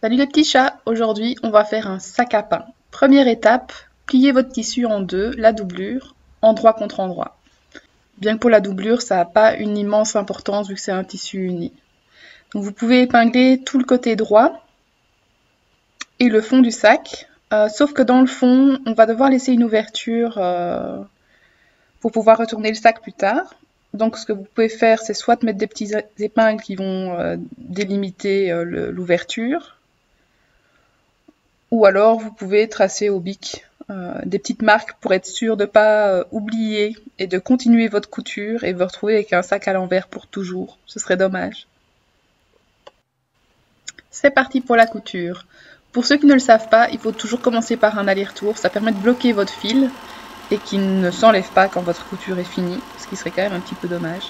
Salut les petits chats! Aujourd'hui, on va faire un sac à pain. Première étape, pliez votre tissu en deux, la doublure, endroit contre endroit. Bien que pour la doublure, ça n'a pas une immense importance vu que c'est un tissu uni. Donc vous pouvez épingler tout le côté droit et le fond du sac, sauf que dans le fond, on va devoir laisser une ouverture pour pouvoir retourner le sac plus tard. Donc ce que vous pouvez faire, c'est soit mettre des petites épingles qui vont délimiter l'ouverture, ou alors vous pouvez tracer au bic des petites marques pour être sûr de ne pas oublier et de continuer votre couture et vous retrouver avec un sac à l'envers pour toujours. Ce serait dommage. C'est parti pour la couture. Pour ceux qui ne le savent pas, il faut toujours commencer par un aller-retour. Ça permet de bloquer votre fil et qu'il ne s'enlève pas quand votre couture est finie, ce qui serait quand même un petit peu dommage.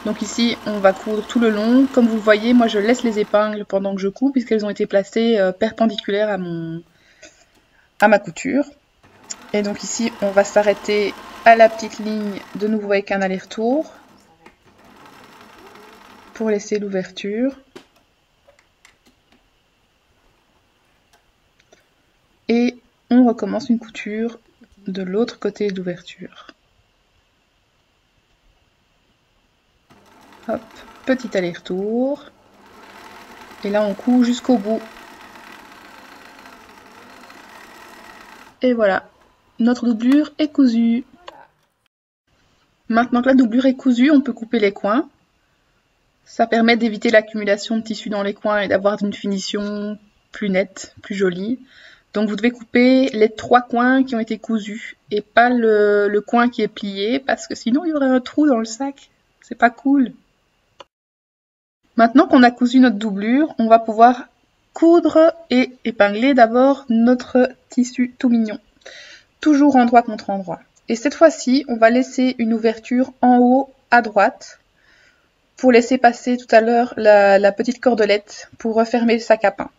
Donc ici, on va coudre tout le long. Comme vous le voyez, moi je laisse les épingles pendant que je couds puisqu'elles ont été placées perpendiculaires à ma couture. Et donc ici, on va s'arrêter à la petite ligne de nouveau avec un aller-retour pour laisser l'ouverture. Et on recommence une couture de l'autre côté de l'ouverture. Hop, petit aller-retour. Et là, on coud jusqu'au bout. Et voilà, notre doublure est cousue. Maintenant que la doublure est cousue, on peut couper les coins. Ça permet d'éviter l'accumulation de tissu dans les coins et d'avoir une finition plus nette, plus jolie. Donc vous devez couper les 3 coins qui ont été cousus et pas le coin qui est plié parce que sinon il y aurait un trou dans le sac. C'est pas cool. Maintenant qu'on a cousu notre doublure, on va pouvoir coudre et épingler d'abord notre tissu tout mignon. Toujours endroit contre endroit. Et cette fois-ci, on va laisser une ouverture en haut à droite pour laisser passer tout à l'heure la petite cordelette pour refermer le sac à pain.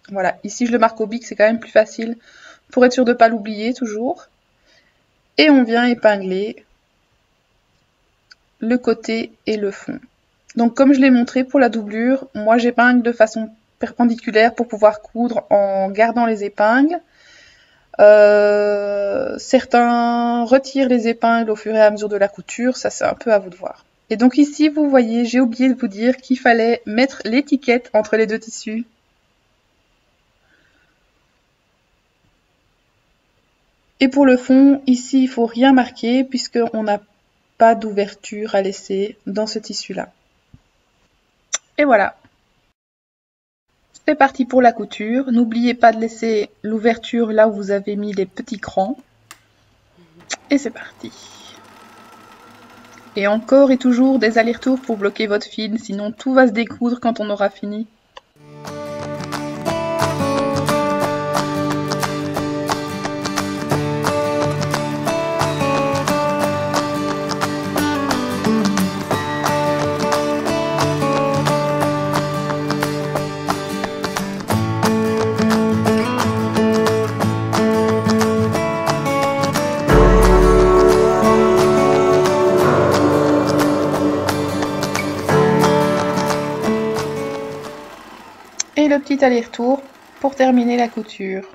Voilà, ici je le marque au bic, c'est quand même plus facile pour être sûr de ne pas l'oublier toujours. Et on vient épingler le côté et le fond. Donc comme je l'ai montré pour la doublure, moi j'épingle de façon perpendiculaire pour pouvoir coudre en gardant les épingles. Certains retirent les épingles au fur et à mesure de la couture, ça c'est un peu à vous de voir. Et donc ici vous voyez, j'ai oublié de vous dire qu'il fallait mettre l'étiquette entre les deux tissus. Et pour le fond, ici, il ne faut rien marquer puisqu'on n'a pas d'ouverture à laisser dans ce tissu-là. Et voilà. C'est parti pour la couture. N'oubliez pas de laisser l'ouverture là où vous avez mis les petits crans. Et c'est parti. Et encore et toujours des allers-retours pour bloquer votre fil, sinon tout va se découdre quand on aura fini. Et le petit aller-retour pour terminer la couture.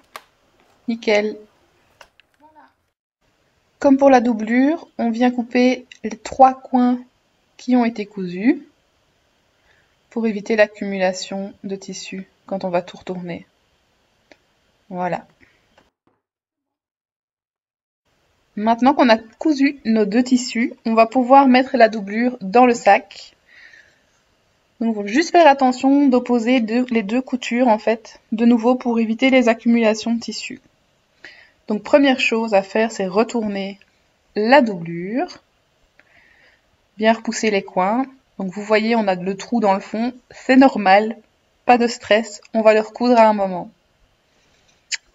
Nickel. Comme pour la doublure, on vient couper les 3 coins qui ont été cousus pour éviter l'accumulation de tissu quand on va tout retourner. Voilà. Maintenant qu'on a cousu nos 2 tissus, on va pouvoir mettre la doublure dans le sac. Donc il faut juste faire attention d'opposer les 2 coutures en fait, de nouveau pour éviter les accumulations de tissu. Donc première chose à faire, c'est retourner la doublure, bien repousser les coins. Donc vous voyez, on a le trou dans le fond, c'est normal, pas de stress, on va le recoudre à un moment.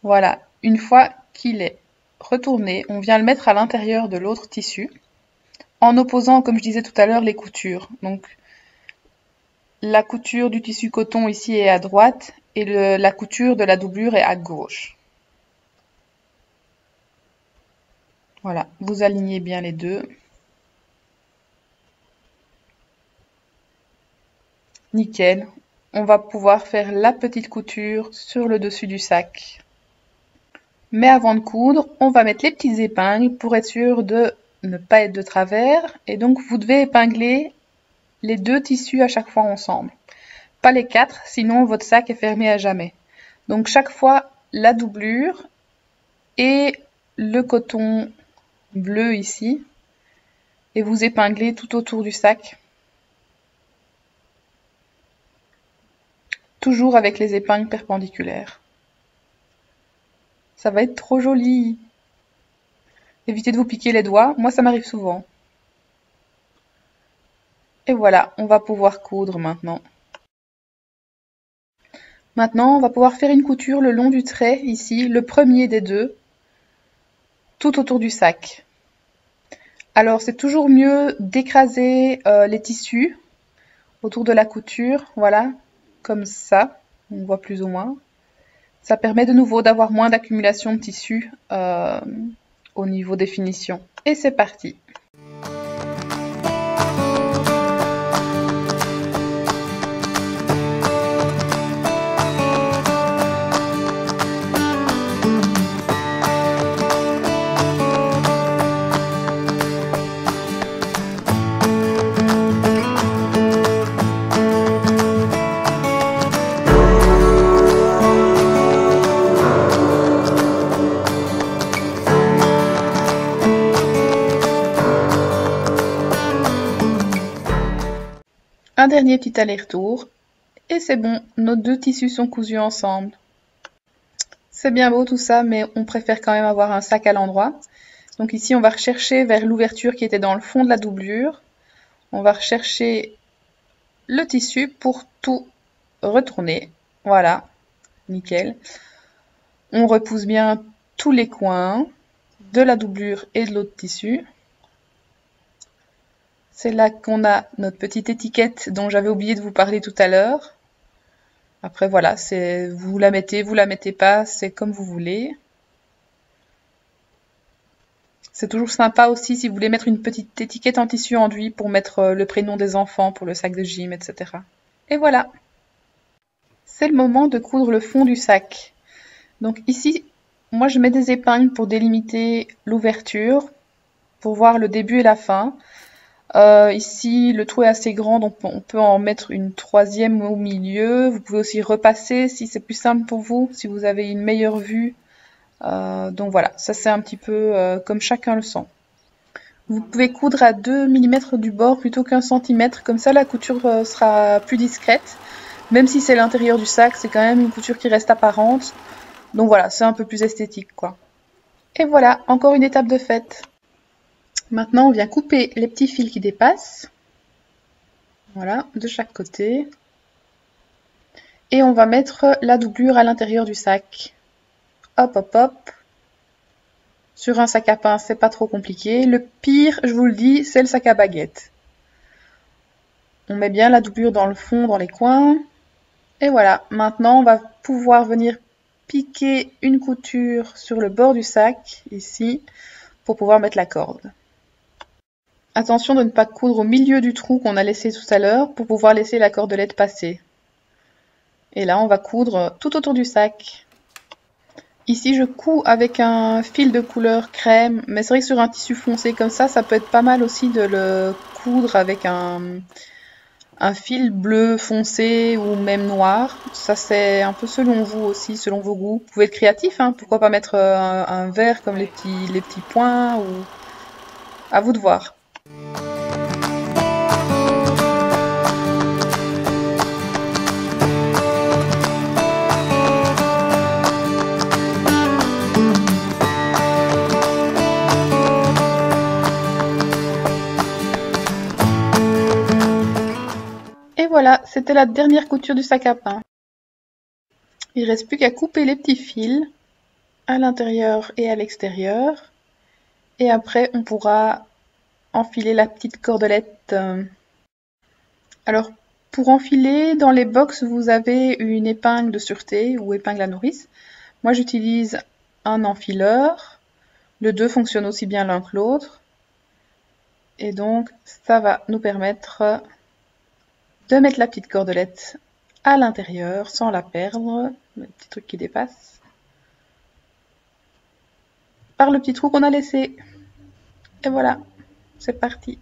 Voilà, une fois qu'il est retourné, on vient le mettre à l'intérieur de l'autre tissu, en opposant, comme je disais tout à l'heure, les coutures. Donc la couture du tissu coton ici est à droite et la couture de la doublure est à gauche. Voilà, vous alignez bien les deux. Nickel, on va pouvoir faire la petite couture sur le dessus du sac. Mais avant de coudre, on va mettre les petites épingles pour être sûr de ne pas être de travers. Et donc, vous devez épingler les 2 tissus à chaque fois ensemble. Pas les 4, sinon votre sac est fermé à jamais. Donc, chaque fois, la doublure et le coton bleu ici. Et vous épinglez tout autour du sac. Toujours avec les épingles perpendiculaires. Ça va être trop joli. Évitez de vous piquer les doigts, moi ça m'arrive souvent. Et voilà, on va pouvoir coudre maintenant. Maintenant, on va pouvoir faire une couture le long du trait, ici, le premier des 2, tout autour du sac. Alors, c'est toujours mieux d'écraser les tissus autour de la couture, voilà, comme ça, on voit plus ou moins. Ça permet de nouveau d'avoir moins d'accumulation de tissu au niveau des finitions. Et c'est parti! Un dernier petit aller-retour, et c'est bon, nos 2 tissus sont cousus ensemble. C'est bien beau tout ça, mais on préfère quand même avoir un sac à l'endroit. Donc ici, on va rechercher vers l'ouverture qui était dans le fond de la doublure. On va rechercher le tissu pour tout retourner. Voilà, nickel. On repousse bien tous les coins de la doublure et de l'autre tissu. C'est là qu'on a notre petite étiquette dont j'avais oublié de vous parler tout à l'heure. Après voilà, vous la mettez pas, c'est comme vous voulez. C'est toujours sympa aussi si vous voulez mettre une petite étiquette en tissu enduit pour mettre le prénom des enfants pour le sac de gym, etc. Et voilà. C'est le moment de coudre le fond du sac. Donc ici, moi je mets des épingles pour délimiter l'ouverture, pour voir le début et la fin. Ici, le trou est assez grand, donc on peut en mettre une 3e au milieu. Vous pouvez aussi repasser si c'est plus simple pour vous, si vous avez une meilleure vue. Donc voilà, ça c'est un petit peu comme chacun le sent. Vous pouvez coudre à 2 mm du bord plutôt qu'1 cm, comme ça la couture sera plus discrète. Même si c'est l'intérieur du sac, c'est quand même une couture qui reste apparente. Donc voilà, c'est un peu plus esthétique quoi. Et voilà, encore une étape de faite. Maintenant, on vient couper les petits fils qui dépassent. Voilà, de chaque côté. Et on va mettre la doublure à l'intérieur du sac. Hop, hop, hop. Sur un sac à pain, c'est pas trop compliqué. Le pire, je vous le dis, c'est le sac à baguette. On met bien la doublure dans le fond, dans les coins. Et voilà, maintenant, on va pouvoir venir piquer une couture sur le bord du sac, ici, pour pouvoir mettre la corde. Attention de ne pas coudre au milieu du trou qu'on a laissé tout à l'heure pour pouvoir laisser la cordelette passer. Et là, on va coudre tout autour du sac. Ici, je couds avec un fil de couleur crème, mais c'est vrai que sur un tissu foncé comme ça peut être pas mal aussi de le coudre avec un fil bleu foncé ou même noir. Ça, c'est un peu selon vous aussi, selon vos goûts. Vous pouvez être créatif, hein, pourquoi pas mettre un vert comme les petits points, ou à vous de voir. Et voilà, c'était la dernière couture du sac à pain. Il ne reste plus qu'à couper les petits fils à l'intérieur et à l'extérieur. Et après, on pourra enfiler la petite cordelette. Alors, pour enfiler, dans les box, vous avez une épingle de sûreté ou épingle à nourrice. Moi, j'utilise un enfileur. Les 2 fonctionnent aussi bien l'un que l'autre. Et donc, ça va nous permettre de mettre la petite cordelette à l'intérieur sans la perdre, le petit truc qui dépasse, par le petit trou qu'on a laissé. Et voilà, c'est parti.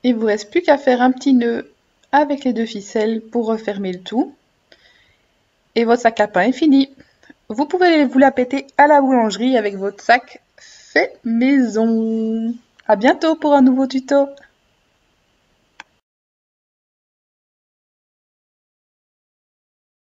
Il vous reste plus qu'à faire un petit nœud avec les 2 ficelles pour refermer le tout. Et votre sac à pain est fini. Vous pouvez vous la péter à la boulangerie avec votre sac fait maison. À bientôt pour un nouveau tuto.